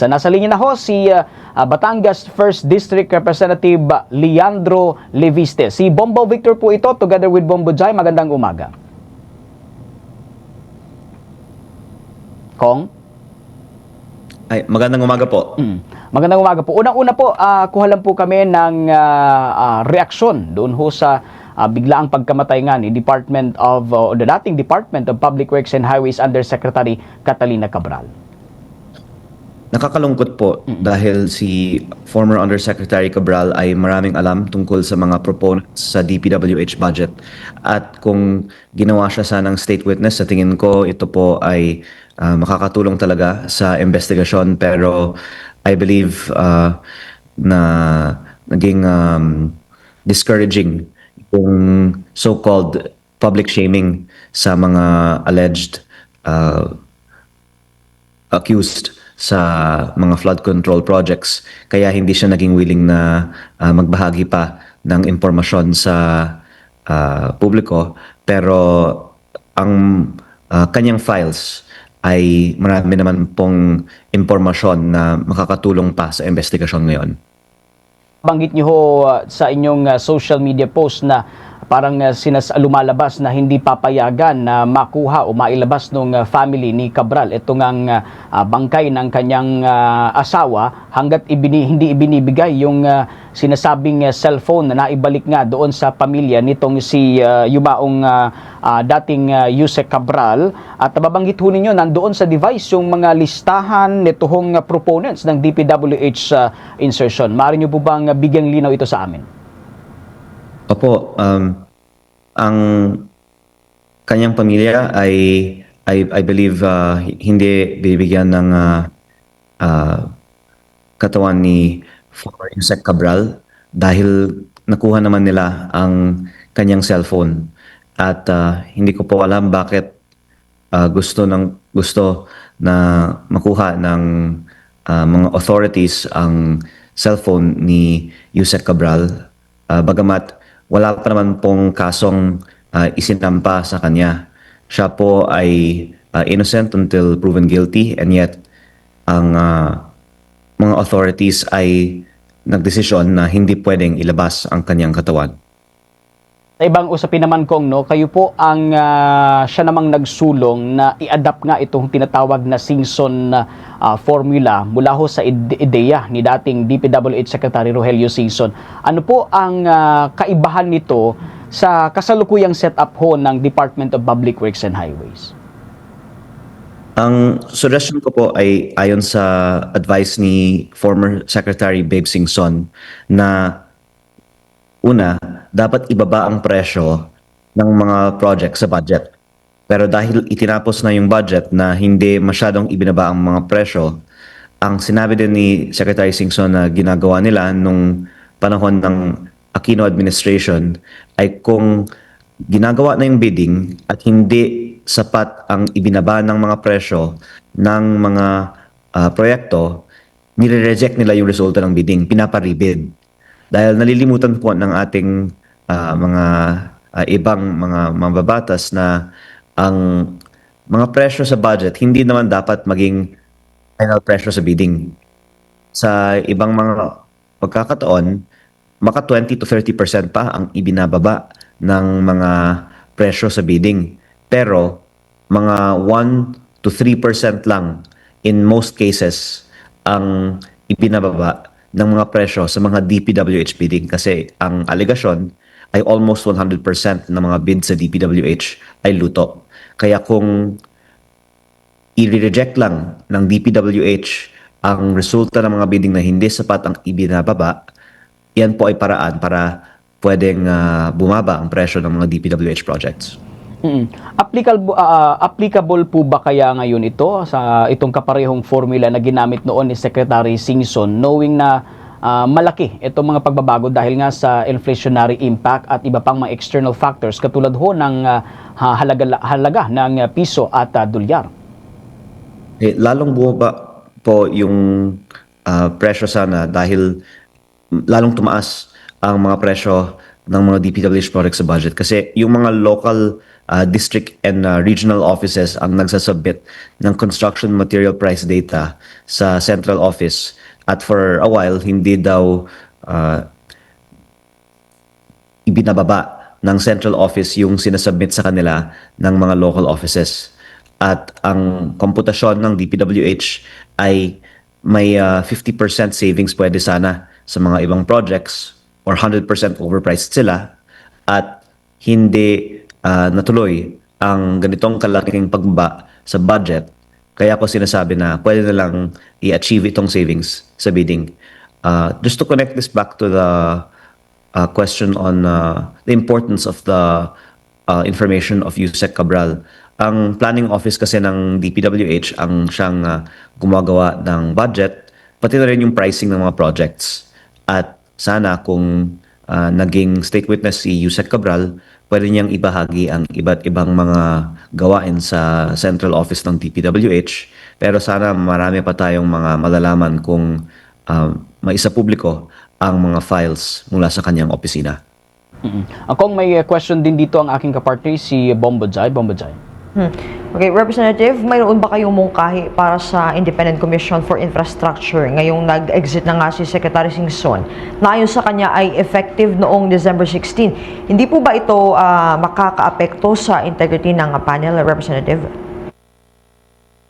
Sa nasa linya na ho si Batangas 1st District Representative Leandro Leviste. Si Bombo Victor po ito together with Bombo Jai. Magandang umaga. Kong? Ay, magandang umaga po. Magandang umaga po. Unang-una po, kuha lang po kami ng reaksyon doon ho sa biglaang pagkamatay nga ni the dating Department of Public Works and Highways Undersecretary Catalina Cabral. Nakakalungkot po dahil si former Undersecretary Cabral ay maraming alam tungkol sa mga proponents sa DPWH budget. At kung ginawa siya sanang state witness, sa tingin ko ito po ay makakatulong talaga sa investigasyon. Pero I believe na naging discouraging yung so-called public shaming sa mga alleged accused sa mga flood control projects, kaya hindi siya naging willing na magbahagi pa ng impormasyon sa publiko. Pero ang kanyang files ay marami naman pong impormasyon na makakatulong pa sa investigasyon ngayon. Banggit niyo ho sa inyong social media post na parang lumalabas na hindi papayagan na makuha o mailabas ng family ni Cabral itong ang bangkay ng kanyang asawa hanggat hindi ibinibigay yung sinasabing cellphone na naibalik nga doon sa pamilya nitong si yumaong dating Yusek Cabral. At nababanggit ho ninyo nandoon sa device yung mga listahan nitong proponents ng DPWH insertion. Maaari niyo po bang bigyang linaw ito sa amin? Opo, ang kanyang pamilya ay I believe hindi bibigyan ng katawan ni former Yusek Cabral dahil nakuha naman nila ang kanyang cellphone. At hindi ko po alam bakit gusto na makuha ng mga authorities ang cellphone ni Yusek Cabral, bagamat wala pa naman pong kasong isinampa sa kanya. Siya po ay innocent until proven guilty, and yet ang mga authorities ay nagdesisyon na hindi pwedeng ilabas ang kanyang katawan. Sa ibang usapin naman Kong, no, kayo po ang siya namang nagsulong na i-adapt nga itong tinatawag na Singson formula mula ho sa ideya ni dating DPWH Secretary Rogelio Singson. Ano po ang kaibahan nito sa kasalukuyang setup ho ng Department of Public Works and Highways? Ang suggestion ko po ay ayon sa advice ni former Secretary Babe Singson na una, dapat ibaba ang presyo ng mga project sa budget. Pero dahil itinapos na yung budget na hindi masyadong ibinaba ang mga presyo, ang sinabi din ni Secretary Singson na ginagawa nila nung panahon ng Aquino administration ay kung ginagawa na yung bidding at hindi sapat ang ibinaba ng mga presyo ng mga proyekto, nire-reject nila yung resulta ng bidding, pinapa-rebid. Dahil nalilimutan po ng ating mga ibang mga mambabatas na ang mga presyo sa budget hindi naman dapat maging final presyo sa bidding. Sa ibang mga pagkakataon, maka 20 to 30% pa ang ibinababa ng mga presyo sa bidding. Pero mga 1 to 3% lang in most cases ang ibinababa ng mga presyo sa mga DPWH bidding, kasi ang alegasyon ay almost 100% ng mga bid sa DPWH ay luto. Kaya kung i-reject lang ng DPWH ang resulta ng mga bidding na hindi sapat ang ibinababa, yan po ay paraan para pwedeng bumaba ang presyo ng mga DPWH projects. Applicable po ba kaya ngayon ito sa itong kaparehong formula na ginamit noon ni Secretary Singson, knowing na malaki itong mga pagbabago dahil nga sa inflationary impact at iba pang mga external factors katulad ho ng halaga ng piso at dolyar? Lalong bumaba po yung presyo sana dahil lalong tumaas ang mga presyo ng mga DPWH projects sa budget, kasi yung mga local district and regional offices ang nagsasubmit ng construction material price data sa central office. At for a while, hindi daw ibinababa ng central office yung sinasubmit sa kanila ng mga local offices. At ang komputasyon ng DPWH ay may 50% savings pwede sana sa mga ibang projects or 100% overpriced sila at hindi natuloy ang ganitong kalaking pagbaba sa budget. Kaya ako sinasabi na pwede na lang i-achieve itong savings sa bidding. Just to connect this back to the question on the importance of the information of Yusek Cabral. Ang planning office kasi ng DPWH ang siyang gumagawa ng budget, pati na rin yung pricing ng mga projects. At sana kung naging state witness si Yusek Cabral, pwede niyang ibahagi ang iba't ibang mga gawain sa central office ng DPWH. Pero sana marami pa tayong mga malalaman kung maisa publiko ang mga files mula sa kanyang opisina. Kung may question din dito ang aking kapartner, si Bombo Jai. Okay, Representative, mayroon ba kayong mungkahi para sa Independent Commission for Infrastructure ngayong nag-exit na nga si Secretary Singson na ayon sa kanya ay effective noong December 16? Hindi po ba ito makakaapekto sa integrity ng panel, Representative?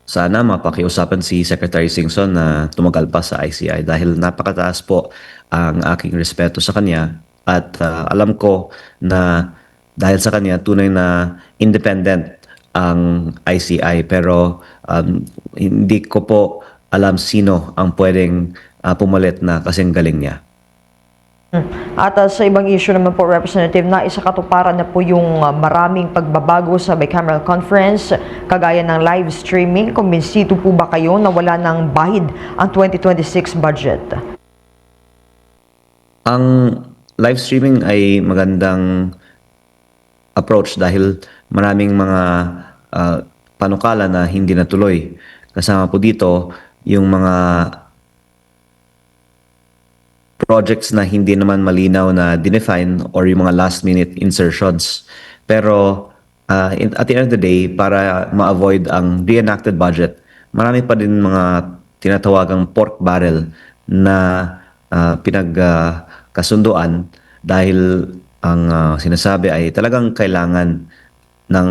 Sana mapakiusapan si Secretary Singson na tumagal pa sa ICI dahil napakataas po ang aking respeto sa kanya at alam ko na dahil sa kanya tunay na independent ang ICI pero hindi ko po alam sino ang pwedeng pumalit na kasing galing niya. At sa ibang issue naman po, Representative, na isa katuparan na po yung maraming pagbabago sa bicameral conference, kagaya ng live streaming. Kumbinsido po ba kayo na wala ng bahid ang 2026 budget? Ang live streaming ay magandang approach dahil maraming mga panukala na hindi natuloy. Kasama po dito yung mga projects na hindi naman malinaw na dinefine or yung mga last minute insertions. Pero at the end of the day, para ma-avoid ang reenacted budget, marami pa din mga tinatawagang pork barrel na pinagkasunduan dahil ang sinasabi ay talagang kailangan ng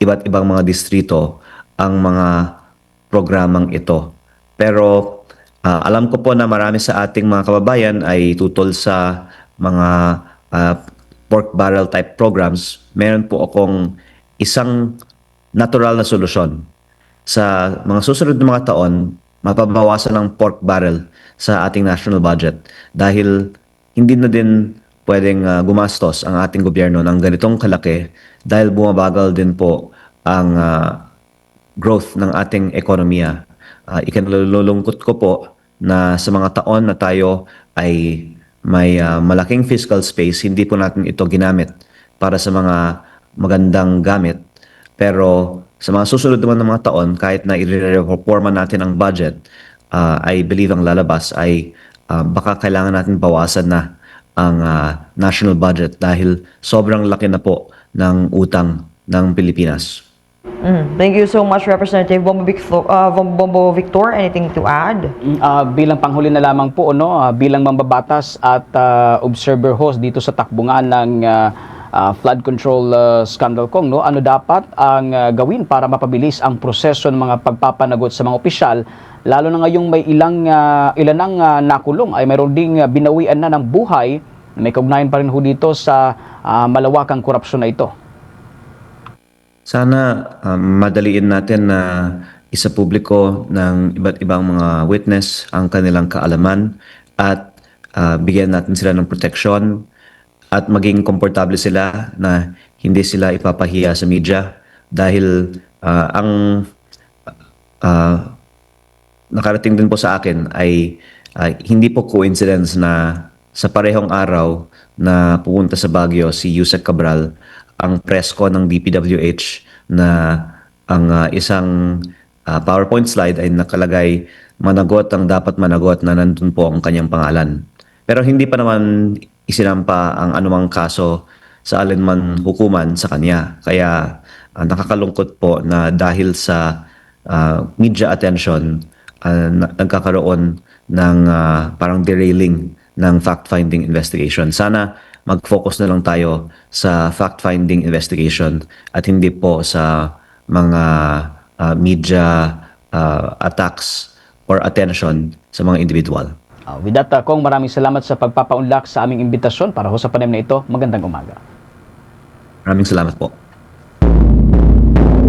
iba't ibang mga distrito ang mga programang ito. Pero alam ko po na marami sa ating mga kababayan ay tutol sa mga pork barrel type programs. Meron po akong isang natural na solusyon. Sa mga susunod na mga taon, mapabawasan ng pork barrel sa ating national budget dahil hindi na din pwedeng gumastos ang ating gobyerno ng ganitong kalaki dahil bumabagal din po ang growth ng ating ekonomiya. Ikinalulungkot ko po na sa mga taon na tayo ay may malaking fiscal space, hindi po natin ito ginamit para sa mga magandang gamit. Pero sa mga susunod naman ng mga taon, kahit na i-reforma natin ang budget, I believe ang lalabas ay baka kailangan natin bawasan na ang national budget dahil sobrang laki na po ng utang ng Pilipinas. Thank you so much, Representative Bombo Victor. Anything to add? Bilang panghuli na lamang po, bilang mambabatas at observer host dito sa takbungan ng flood control scandal kong, ano dapat ang gawin para mapabilis ang proseso ng mga pagpapanagot sa mga opisyal, lalo na ngayong may ilan ang nakulong ay mayroon ding binawian na ng buhay, may kaugnayan pa rin ho dito sa malawakang korupsyon na ito. Sana madaliin natin na isa publiko ng iba't ibang mga witness ang kanilang kaalaman at bigyan natin sila ng proteksyon at maging komportable sila na hindi sila ipapahiya sa media dahil ang nakarating din po sa akin ay hindi po coincidence na sa parehong araw na pupunta sa Baguio si Yusek Cabral, ang presko ng DPWH na ang isang PowerPoint slide ay nakalagay managot ang dapat managot na nandun po ang kanyang pangalan. Pero hindi pa naman isinampa ang anumang kaso sa alinman hukuman sa kanya. Kaya nakakalungkot po na dahil sa media attention, nagkakaroon ng parang derailing ng fact-finding investigation. Sana mag-focus na lang tayo sa fact-finding investigation at hindi po sa mga media attacks or attention sa mga individual. With that, Kong, maraming salamat sa pagpapaunlak sa aming imbitasyon para ho sa panayam na ito. Magandang umaga. Maraming salamat po.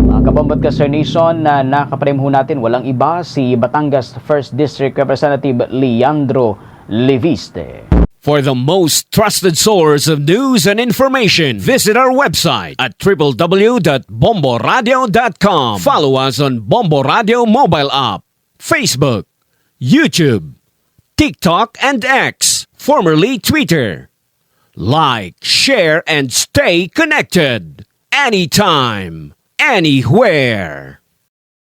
Mga kabombat ka, Sir Nason, na nakaparim ho natin, walang iba, si Batangas 1st District Representative Leandro Leviste. For the most trusted source of news and information, visit our website at www.bomboradio.com. Follow us on Bombo Radio mobile app, Facebook, YouTube, TikTok, and X, formerly Twitter. Like, share, and stay connected. Anytime, anywhere.